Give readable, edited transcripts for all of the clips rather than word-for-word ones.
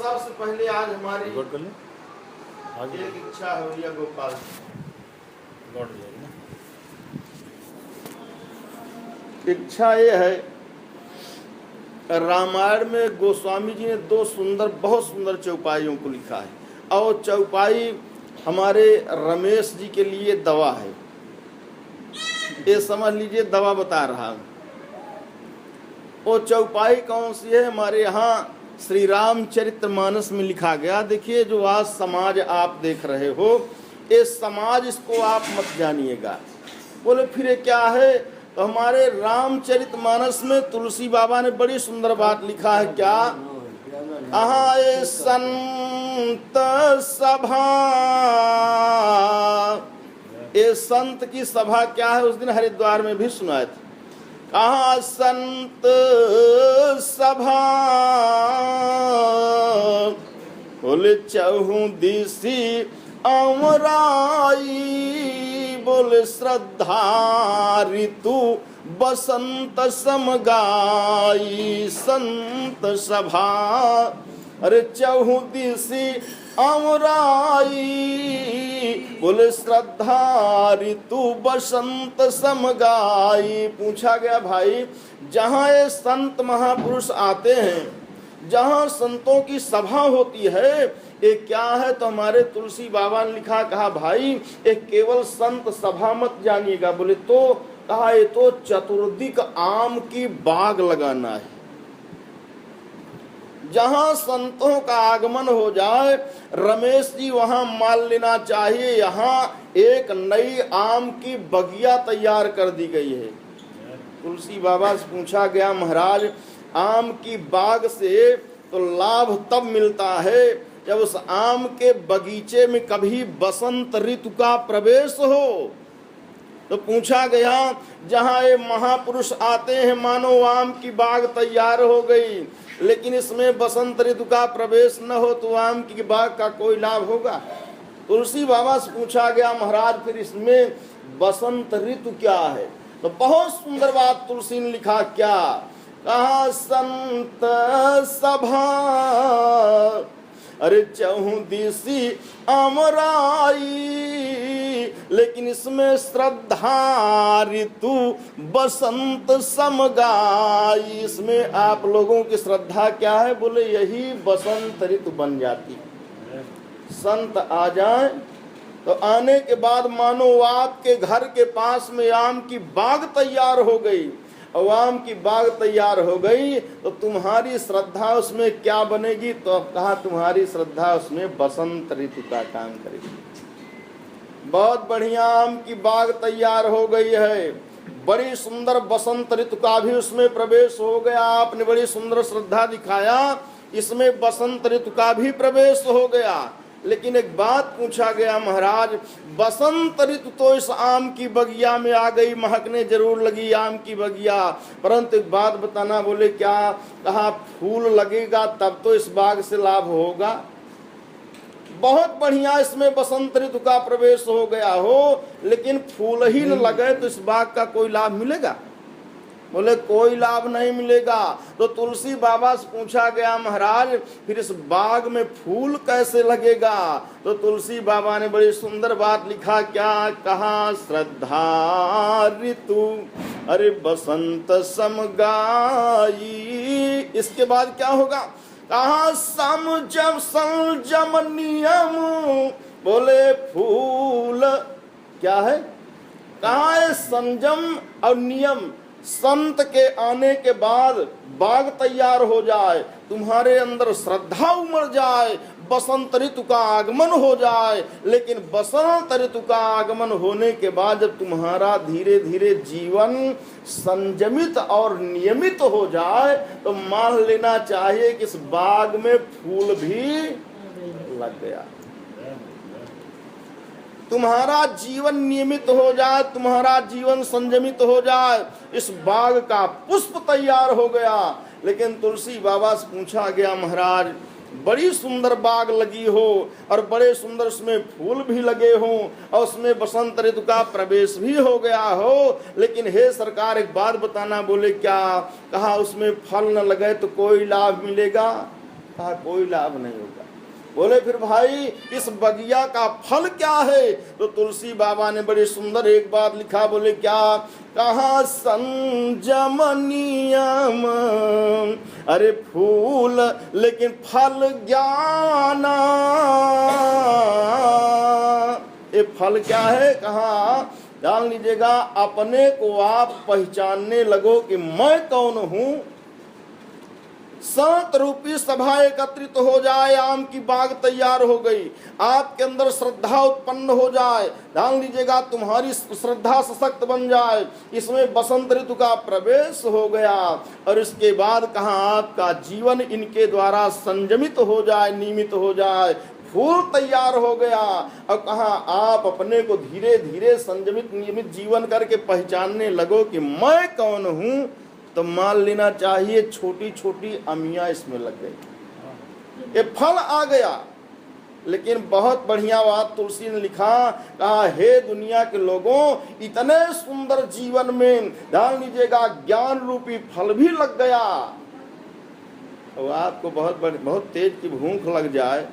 सबसे पहले आज हमारी रिकॉर्ड कर ले आगे एक इच्छा हो रही है गोपाल, रिकॉर्ड हो जाएगी ना। इच्छा ये है, रामायण में गोस्वामी जी ने दो सुंदर, बहुत सुंदर चौपाइयों को लिखा है, और चौपाई हमारे रमेश जी के लिए दवा है। ये समझ लीजिए, दवा बता रहा हूं। वो चौपाई कौन सी है? हमारे यहाँ श्री रामचरितमानस में लिखा गया। देखिए, जो आज समाज आप देख रहे हो, ये समाज, इसको आप मत जानिएगा। बोले फिर ये क्या है? तो हमारे रामचरितमानस में तुलसी बाबा ने बड़ी सुंदर बात लिखा है। क्या? अहाँ ये संत सभा, ये संत की सभा क्या है? उस दिन हरिद्वार में भी सुनाए थे। कहाँ संत सभा, बोले चहु दिसी अमराई, बोले श्रद्धा ऋतु बसंत समगाई। संत सभा, अरे चहु दिसी अमराई, बोले श्रद्धा ऋतु बसंत समगाई। पूछा गया, भाई जहाँ ये संत महापुरुष आते हैं, जहाँ संतों की सभा होती है, ये क्या है? तो हमारे तुलसी बाबा ने लिखा, कहा भाई ये केवल संत सभा मत जानिएगा। बोले तो? कहा ये तो चतुर्दिक आम की बाग लगाना है। जहां संतों का आगमन हो जाए, रमेश जी वहां मान लेना चाहिए, यहाँ एक नई आम की बगिया तैयार कर दी गई है। तुलसी बाबा से पूछा गया, महाराज आम की बाग से तो लाभ तब मिलता है जब उस आम के बगीचे में कभी बसंत ऋतु का प्रवेश हो। तो पूछा गया, जहाँ ये महापुरुष आते हैं, मानो आम की बाग तैयार हो गई, लेकिन इसमें बसंत ऋतु का प्रवेश न हो तो आम की बाग का कोई लाभ होगा? तुलसी बाबा से पूछा गया, महाराज फिर इसमें बसंत ऋतु क्या है? तो बहुत सुंदर बात तुलसी ने लिखा। क्या? कहा संत सभा, अरे चहु दिसी अमराई, लेकिन इसमें श्रद्धा ऋतु बसंत समगाई। इसमें आप लोगों की श्रद्धा क्या है? बोले यही बसंत ऋतु बन जाती। संत आ जाए तो आने के बाद मानो आपके घर के पास में आम की बाग तैयार हो गई, और आम की बाग तैयार हो गई तो तुम्हारी श्रद्धा उसमें क्या बनेगी? तो कहा तुम्हारी श्रद्धा उसमें बसंत ऋतु का काम करेगी। बहुत बढ़िया आम की बाग तैयार हो गई है, बड़ी सुंदर बसंत ऋतु का भी उसमें प्रवेश हो गया। आपने बड़ी सुंदर श्रद्धा दिखाया, इसमें बसंत ऋतु का भी प्रवेश हो गया। लेकिन एक बात पूछा गया, महाराज बसंत ऋतु तो इस आम की बगिया में आ गई, महकने जरूर लगी आम की बगिया, परंतु एक बात बताना। बोले क्या? कहा फूल लगेगा तब तो इस बाग से लाभ होगा। बहुत बढ़िया इसमें बसंत ऋतु का प्रवेश हो गया हो, लेकिन फूल ही न लगे तो इस बाग का कोई लाभ मिलेगा? बोले कोई लाभ नहीं मिलेगा। तो तुलसी बाबा से पूछा गया, महाराज फिर इस बाग में फूल कैसे लगेगा? तो तुलसी बाबा ने बड़ी सुंदर बात लिखा। क्या? कहा श्रद्धा ऋतु, अरे बसंत समगाई। इसके बाद क्या होगा? कहा समझम संजम नियम, बोले फूल क्या है? कहा है संजम और नियम। संत के आने के बाद बाग तैयार हो जाए, तुम्हारे अंदर श्रद्धा उमड़ जाए, बसंत ऋतु का आगमन हो जाए। लेकिन बसंत ऋतु का आगमन होने के बाद जब तुम्हारा धीरे धीरे जीवन संयमित और नियमित हो जाए, तो मान लेना चाहिए कि इस बाग में फूल भी लग गया। तुम्हारा जीवन नियमित हो जाए, तुम्हारा जीवन संयमित हो जाए, इस बाग का पुष्प तैयार हो गया। लेकिन तुलसी बाबा से पूछा गया, महाराज बड़ी सुंदर बाग लगी हो और बड़े सुंदर उसमें फूल भी लगे हों और उसमें बसंत ऋतु का प्रवेश भी हो गया हो, लेकिन हे सरकार एक बात बताना। बोले क्या? कहा उसमें फल न लगे तो कोई लाभ मिलेगा? कहा कोई लाभ नहीं होगा। बोले फिर भाई इस बगिया का फल क्या है? तो तुलसी बाबा ने बड़ी सुंदर एक बात लिखा। बोले क्या? कहा संयम नियम, अरे फूल लेकिन फल ज्ञान। ये फल क्या है? कहा जान लीजिएगा, अपने को आप पहचानने लगो कि मैं कौन हूं। संत रूपी सभा एकत्रित हो जाए, आम की बाग तैयार हो गई। आपके अंदर श्रद्धा उत्पन्न हो जाए, ध्यान लीजिएगा, तुम्हारी श्रद्धा सशक्त बन जाए, इसमें बसंत ऋतु का प्रवेश हो गया। और इसके बाद कहा आपका जीवन इनके द्वारा संयमित हो जाए, नियमित हो जाए, फूल तैयार हो गया। और कहा आप अपने को धीरे धीरे संयमित नियमित जीवन करके पहचानने लगो कि मैं कौन हूं। तो मान लेना चाहिए छोटी छोटी अमियां इसमें लग गई, ये फल आ गया। लेकिन बहुत बढ़िया बात तुलसी ने लिखा, कहा हे दुनिया के लोगों, इतने सुंदर जीवन में ध्यान लीजिएगा ज्ञान रूपी फल भी लग गया। और आपको बहुत तेज की भूख लग जाए,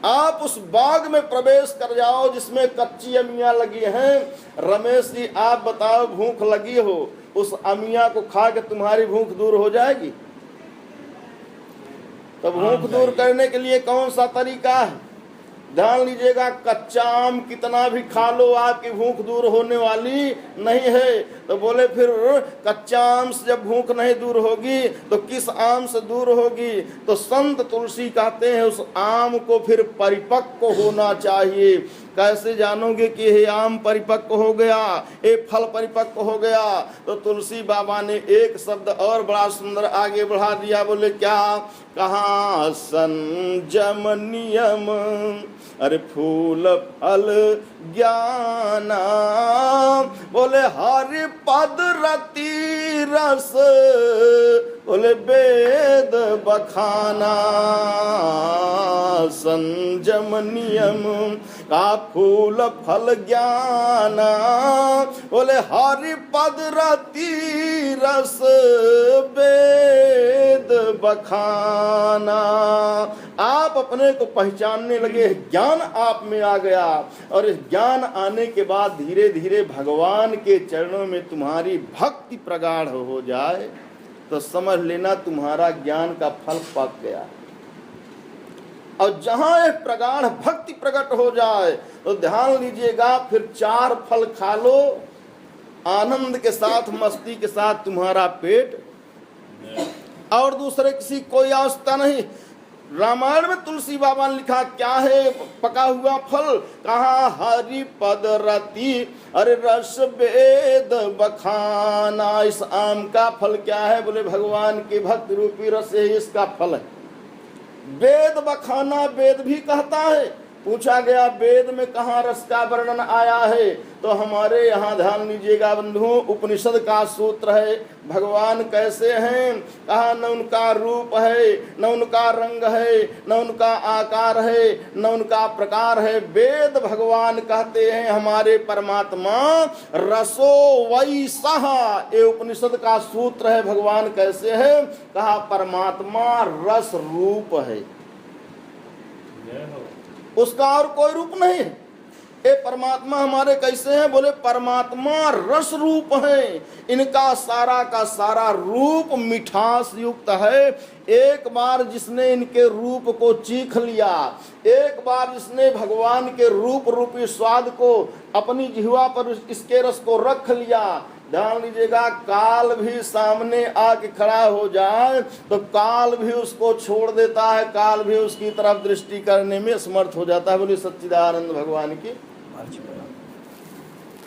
आप उस बाग में प्रवेश कर जाओ जिसमें कच्ची अमियां लगी हैं। रमेश जी आप बताओ, भूख लगी हो, उस अमिया को खा के तुम्हारी भूख दूर हो जाएगी? तो भूख दूर करने के लिए कौन सा तरीका है? ध्यान लीजिएगा, कच्चा आम कितना भी खा लो आपकी भूख दूर होने वाली नहीं है। तो बोले फिर कच्चा आम से जब भूख नहीं दूर होगी तो किस आम से दूर होगी? तो संत तुलसी कहते हैं उस आम को फिर परिपक्व होना चाहिए। कैसे जानोगे कि ये आम परिपक्व हो गया, ये फल परिपक्व हो गया? तो तुलसी बाबा ने एक शब्द और बड़ा सुंदर आगे बढ़ा दिया। बोले क्या? कहा संयम नियम, अरे फूल फल ज्ञाना। बोले हरि पद रति रस, बोले वेद बखाना। संयम नियम का फूल फल ज्ञाना। बोले हरि पद रति रस वेद बखाना। आप अपने को पहचानने लगे, ज्ञान आप में आ गया। और इस ज्ञान आने के बाद धीरे धीरे भगवान के चरणों में तुम्हारी भक्ति प्रगाढ़ हो जाए तो समझ लेना तुम्हारा ज्ञान का फल पक गया। और जहां एक प्रगाढ़ भक्ति प्रकट हो जाए तो ध्यान लीजिएगा, फिर 4 फल खा लो, आनंद के साथ मस्ती के साथ तुम्हारा पेट, और दूसरे किसी कोई आवश्यकता नहीं। रामायण में तुलसी बाबा ने लिखा क्या है पका हुआ फल? कहा हरि पद रति, अरे रस वेद बखाना। इस आम का फल क्या है? बोले भगवान के भक्त रूपी रस है, इसका फल है। वेद बखाना, वेद भी कहता है। पूछा गया वेद में कहाँ रस का वर्णन आया है? तो हमारे यहाँ ध्यान लीजिएगा बंधुओं, उपनिषद का सूत्र है। भगवान कैसे हैं? कहा न उनका रूप है, न उनका रंग है, न उनका आकार है, न उनका प्रकार है। वेद भगवान कहते हैं हमारे परमात्मा रसो वैसः। ये उपनिषद का सूत्र है। भगवान कैसे है? कहा परमात्मा रस रूप है, उसका और कोई रूप नहीं है। ये परमात्मा हमारे कैसे हैं? बोले परमात्मा रस रूप है। इनका सारा का सारा रूप मिठास युक्त है। एक बार जिसने इनके रूप को चीख लिया, एक बार जिसने भगवान के रूप रूपी स्वाद को अपनी जिह्वा पर इसके रस को रख लिया, ध्यान लीजिएगा, काल भी सामने आके खड़ा हो जाए तो काल भी उसको छोड़ देता है, काल भी उसकी तरफ दृष्टि करने में समर्थ हो जाता है। बोलिए सच्चिदानंद भगवान की।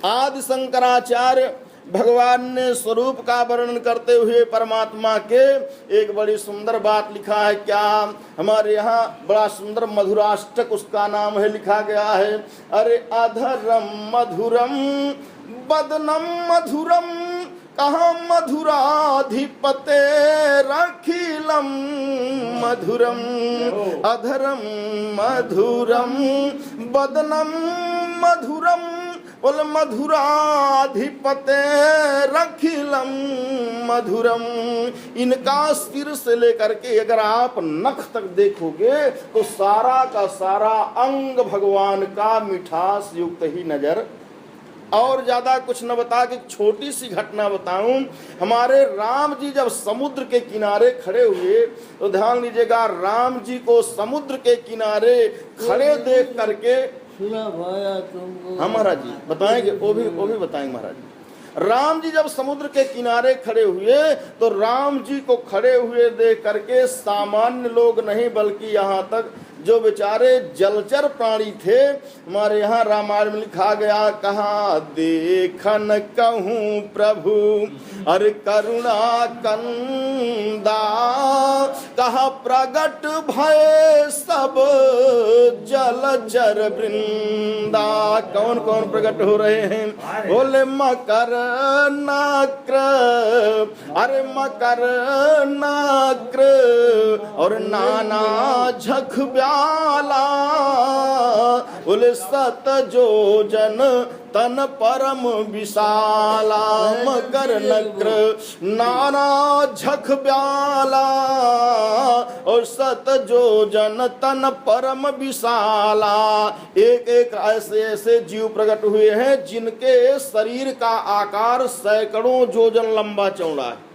आदि शंकराचार्य भगवान ने स्वरूप का वर्णन करते हुए परमात्मा के एक बड़ी सुंदर बात लिखा है। क्या? हमारे यहाँ बड़ा सुंदर मधुराष्टक उसका नाम है, लिखा गया है। अरे अधरम मधुरम बदनम मधुरम, कहा मधुराधिपते रखिलम मधुरम। अधरम मधुरम बदनम मधुरम, बोले मधुराधिपते रखिलम मधुरम। इनका सिर से लेकर के अगर आप नख तक देखोगे तो सारा का सारा अंग भगवान का मिठास युक्त ही नजर। और ज्यादा कुछ न बता के छोटी सी घटना बताऊं। हमारे राम जी जब समुद्र के किनारे खड़े हुए तो ध्यान दीजिएगा, राम जी को समुद्र के किनारे खड़े देख करके सुना भाया तुमको। हाँ महाराज जी बताएंगे, वो भी बताएंगे महाराज जी। राम जी जब समुद्र के किनारे खड़े हुए तो राम जी को खड़े हुए देख करके सामान्य लोग नहीं बल्कि यहाँ तक जो बेचारे जलचर प्राणी थे, हमारे यहाँ रामायण में लिखा गया, कहा देखन कहूँ प्रभु अरे करुणा कंदा, कहा प्रगट भय सब जलचर वृंदा। कौन कौन प्रकट हो रहे हैं? बोले मकर नाक्र, अरे मकर नाक्र और नाना झख ब्याला। बोले सत जोजन तन परम विशाला, मकर नक्र नाना झख ब्याला और सत जोजन तन परम विशाला। एक एक ऐसे ऐसे जीव प्रकट हुए हैं जिनके शरीर का आकार सैकड़ों जोजन लंबा चौड़ा है।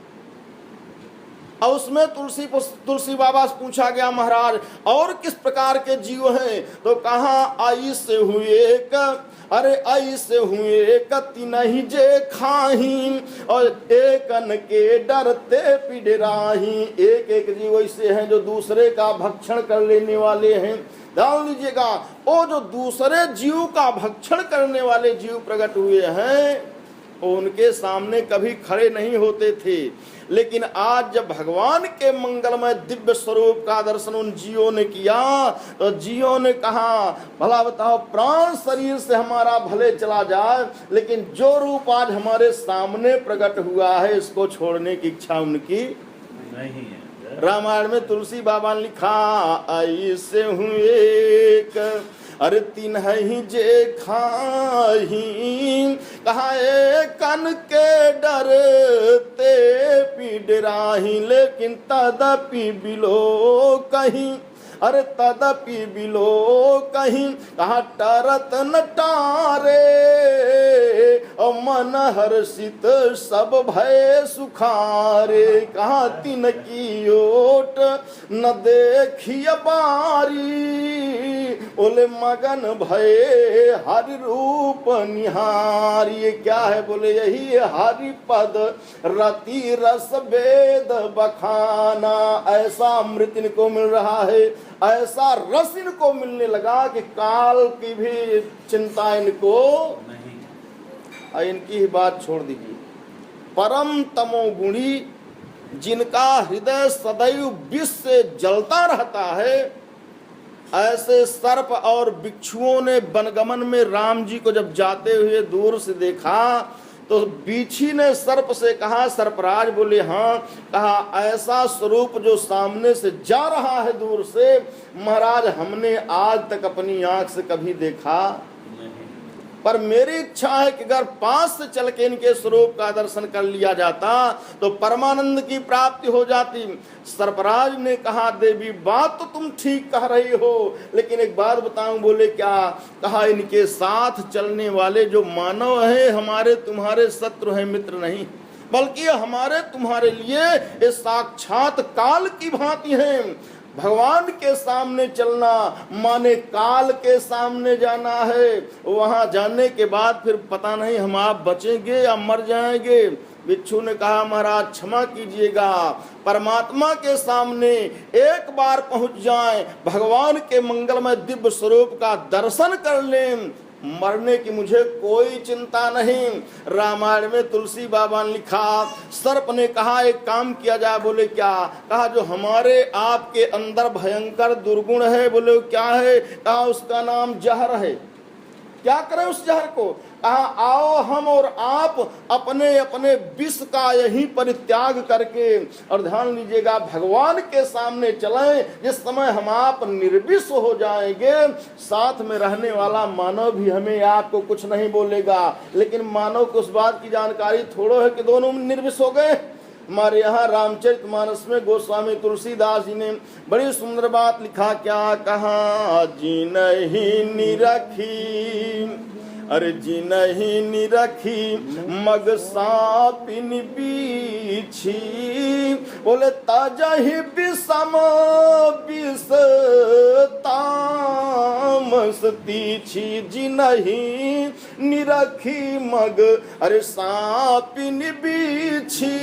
और उसमें तुलसी बाबा से पूछा गया, महाराज और किस प्रकार के जीव हैं? तो कहा आई से हुए का, अरे आई से हुए कति नहीं जे खाही और एकन के डरते पिडराही। एक एक जीव ऐसे हैं जो दूसरे का भक्षण कर लेने वाले हैं। ध्यान लीजिएगा, वो जो दूसरे जीव का भक्षण करने वाले जीव प्रकट हुए हैं उनके सामने कभी खड़े नहीं होते थे, लेकिन आज जब भगवान के मंगलमय दिव्य स्वरूप का दर्शन उन जीवों ने किया तो जीवों ने कहा, भला बताओ प्राण शरीर से हमारा भले चला जाए लेकिन जो रूप आज हमारे सामने प्रकट हुआ है इसको छोड़ने की इच्छा उनकी नहीं है। रामायण में तुलसी बाबा ने लिखा, ऐसे हुए अरे तीन ही जे खाही, कहा कन के डरते पिडराही। लेकिन तदपि बिलो कहीं, अरे तदपि बिलो कहीं, कहा टरत न टारे और मन हर्षित सब भय सुखारे। कहा तीन की ओट न देखिए बारी, बोले मगन भय हरि रूप निहारी। ये क्या है? बोले यही हरि पद रति रस वेद बखाना। ऐसा अमृत इनको मिल रहा है, ऐसा रस इनको मिलने लगा कि काल की भी चिंता इनको नहीं। इनकी ही बात छोड़ दीजिए। परम तमोगुणी जिनका हृदय सदैव विष से जलता रहता है, ऐसे सर्प और बिच्छुओं ने वनगमन में राम जी को जब जाते हुए दूर से देखा तो बीछी ने सर्प से कहा, सर्पराज। बोले हाँ। कहा ऐसा स्वरूप जो सामने से जा रहा है दूर से, महाराज हमने आज तक अपनी आंख से कभी देखा नहीं। पर मेरी इच्छा है कि अगर पास से चल के इनके स्वरूप का दर्शन कर लिया जाता तो परमानंद की प्राप्ति हो जाती। सर्पराज ने कहा, देवी बात तो तुम ठीक कह रही हो, लेकिन एक बात बताऊं। बोले क्या? कहा इनके साथ चलने वाले जो मानव है हमारे तुम्हारे शत्रु हैं, मित्र नहीं, बल्कि हमारे तुम्हारे लिए ये साक्षात काल की भांति हैं। भगवान के सामने चलना माने काल के सामने जाना है। वहां जाने के बाद फिर पता नहीं हम आप बचेंगे या मर जाएंगे। बिच्छू ने कहा, महाराज क्षमा कीजिएगा, परमात्मा के सामने एक बार पहुंच जाएं, भगवान के मंगलमय दिव्य स्वरूप का दर्शन कर लें, मरने की मुझे कोई चिंता नहीं। रामायण में तुलसी बाबा ने लिखा, सर्प ने कहा एक काम किया जाए। बोले क्या? कहा जो हमारे आपके अंदर भयंकर दुर्गुण है। बोले क्या है? कहा उसका नाम जहर है। क्या करें उस जहर को? कहा आओ हम और आप अपने अपने विष का यही परित्याग करके, और ध्यान लीजिएगा, भगवान के सामने चलें। जिस समय हम आप निर्विष हो जाएंगे, साथ में रहने वाला मानव भी हमें आपको कुछ नहीं बोलेगा, लेकिन मानव को उस बात की जानकारी थोड़ो है कि दोनों निर्विष हो गए। हमारे यहाँ रामचरितमानस में गोस्वामी तुलसीदास जी ने बड़ी सुंदर बात लिखा। क्या कहा? जी नहीं निरखी, अरे जी नहीं निरखी मग सापिन बीछी, बोले ताजहि विषम विष तामस तीछी। जी नहीं निरखी मग अरे सापिन बीछी,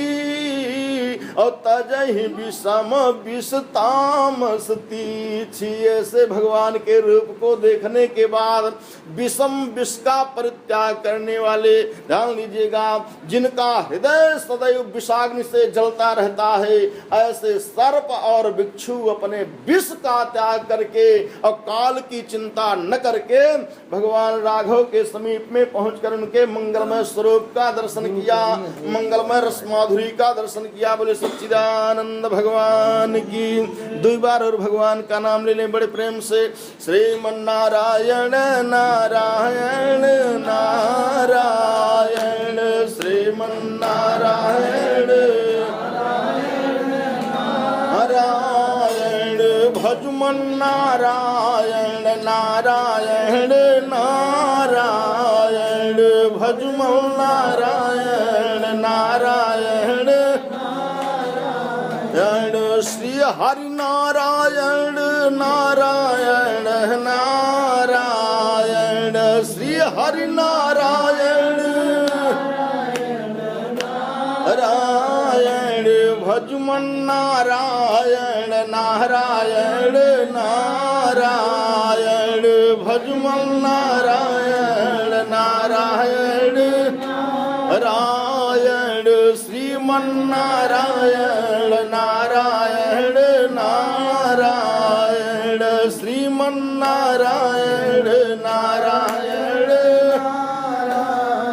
और ताजहि विषम विष तामस तीछी। ऐसे भगवान के रूप को देखने के बाद विषम विष का परित्याग करने वाले, ध्यान लीजिएगा, जिनका हृदय सदैव विषाग्नि से जलता रहता है, ऐसे सर्प और बिच्छू अपने विष का त्याग करके और काल की चिंता न करके भगवान राघव के समीप में पहुंचकर उनके मंगलमय स्वरूप का दर्शन किया, मंगलमय रस माधुरी का दर्शन किया। बोले सच्चिदानंद भगवान की। दो बार और भगवान का नाम ले लें बड़े प्रेम से। श्रीमन्नारायण नारायण नारायण, श्रीमन्नारायण नारायण, भजमन नारायण नारायण नारायण, भजमन नारायण नारायण नारायण, श्री हरि नारायण नारायण नारायण, श्री हरि नारायण नारायण, भजमन नारायण नारायण नारायण, भजमन नारायण नारायण नारायण, श्रीमन नारायण नारायण नारायण, श्रीमन नारायण नारायण।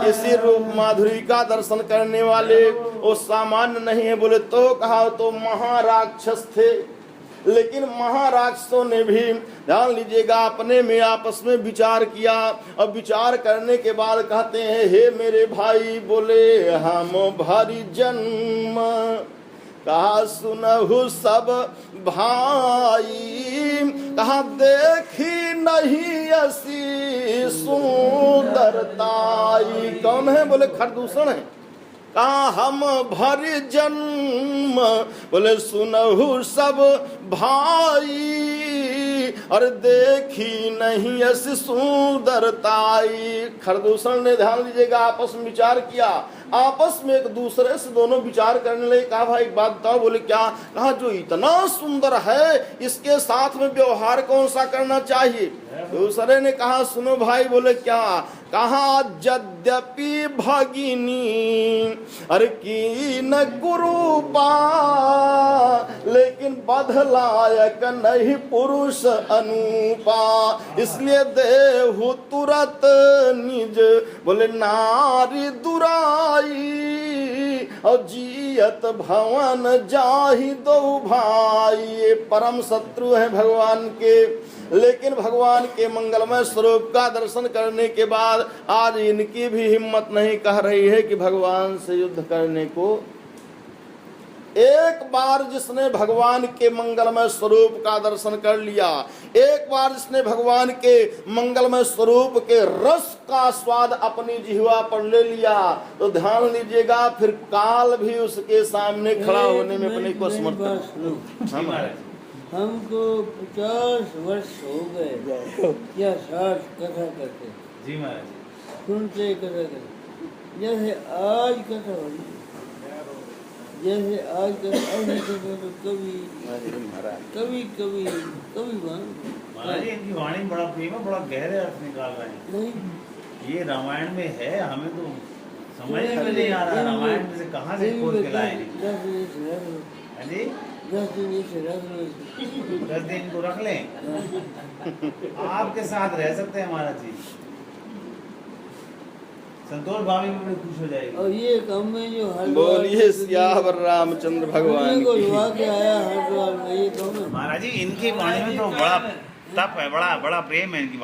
इसी रूप माधुरी का दर्शन करने वाले वो सामान्य नहीं है। बोले तो कहा तो महाराक्षस थे, लेकिन महाराक्षसों ने भी, ध्यान लीजिएगा, अपने में आपस में विचार किया, और विचार करने के बाद कहते हैं, हे मेरे भाई, बोले हम भारी जन्म, कहा सुनहु सब भाई, कहा देखी नहीं ऐसी सुंदरताई। कौन है? बोले खरदूषण है। कहा हम भरी जन्म, बोले सुनहु सब भाई, और देखी नहीं ऐसी सुंदरताई। खरदूषण ने, ध्यान दीजिएगा, आपस में विचार किया, आपस में एक दूसरे से दोनों विचार करने लगे। कहा भाई एक बात बताओ। बोले क्या? कहा जो इतना सुंदर है, इसके साथ में व्यवहार कौन सा करना चाहिए? दूसरे ने कहा सुनो भाई। बोले क्या? कहा यद्यपि भगिनी अरे की न कुरूपा, लेकिन बधलायक नहीं पुरुष अनूपा, इसलिए देहु तुरत निज, बोले नारी दुराई, और जियत भवन जाहि दो भाई। ये परम शत्रु है भगवान के, लेकिन भगवान के मंगलमय स्वरूप का दर्शन करने के बाद आज इनकी भी हिम्मत नहीं कह रही है कि भगवान से युद्ध करने को। एक बार जिसने भगवान के मंगलमय स्वरूप का दर्शन कर लिया, एक बार जिसने भगवान के मंगलमय स्वरूप के रस का स्वाद अपनी जिह्वा पर ले लिया, तो ध्यान लीजिएगा, फिर काल भी उसके सामने खड़ा होने में अपने को समर्थ। हमको 50 वर्ष हो गए या 60 कथा करते। जी महाराज। सुनते कथा करते, जैसे आज कथा हो, जैसे आज कथा तो कभी कभी महाराज इनकी वाणी बड़ा प्रेम है, बड़ा गहरे अर्थ निकाल रहे हैं। नहीं, ये रामायण में है, हमें तो समझ में नहीं आ रहा रामायण में से कहाँ से खोज के लाए। जी 10 दिन को रख लें, आपके साथ रह सकते हैं महाराज जी। संतोष भाभी भी बड़ी खुश हो जाएगी। और ये कम में जो हरिद्वार बोलिए सियावर रामचंद्र भगवान को की। लुआ के आया हरिद्वार में, ये कम है। महाराज जी इनकी वाणी में तो बड़ा तप है, बड़ा बड़ा प्रेम है इनकी वाणी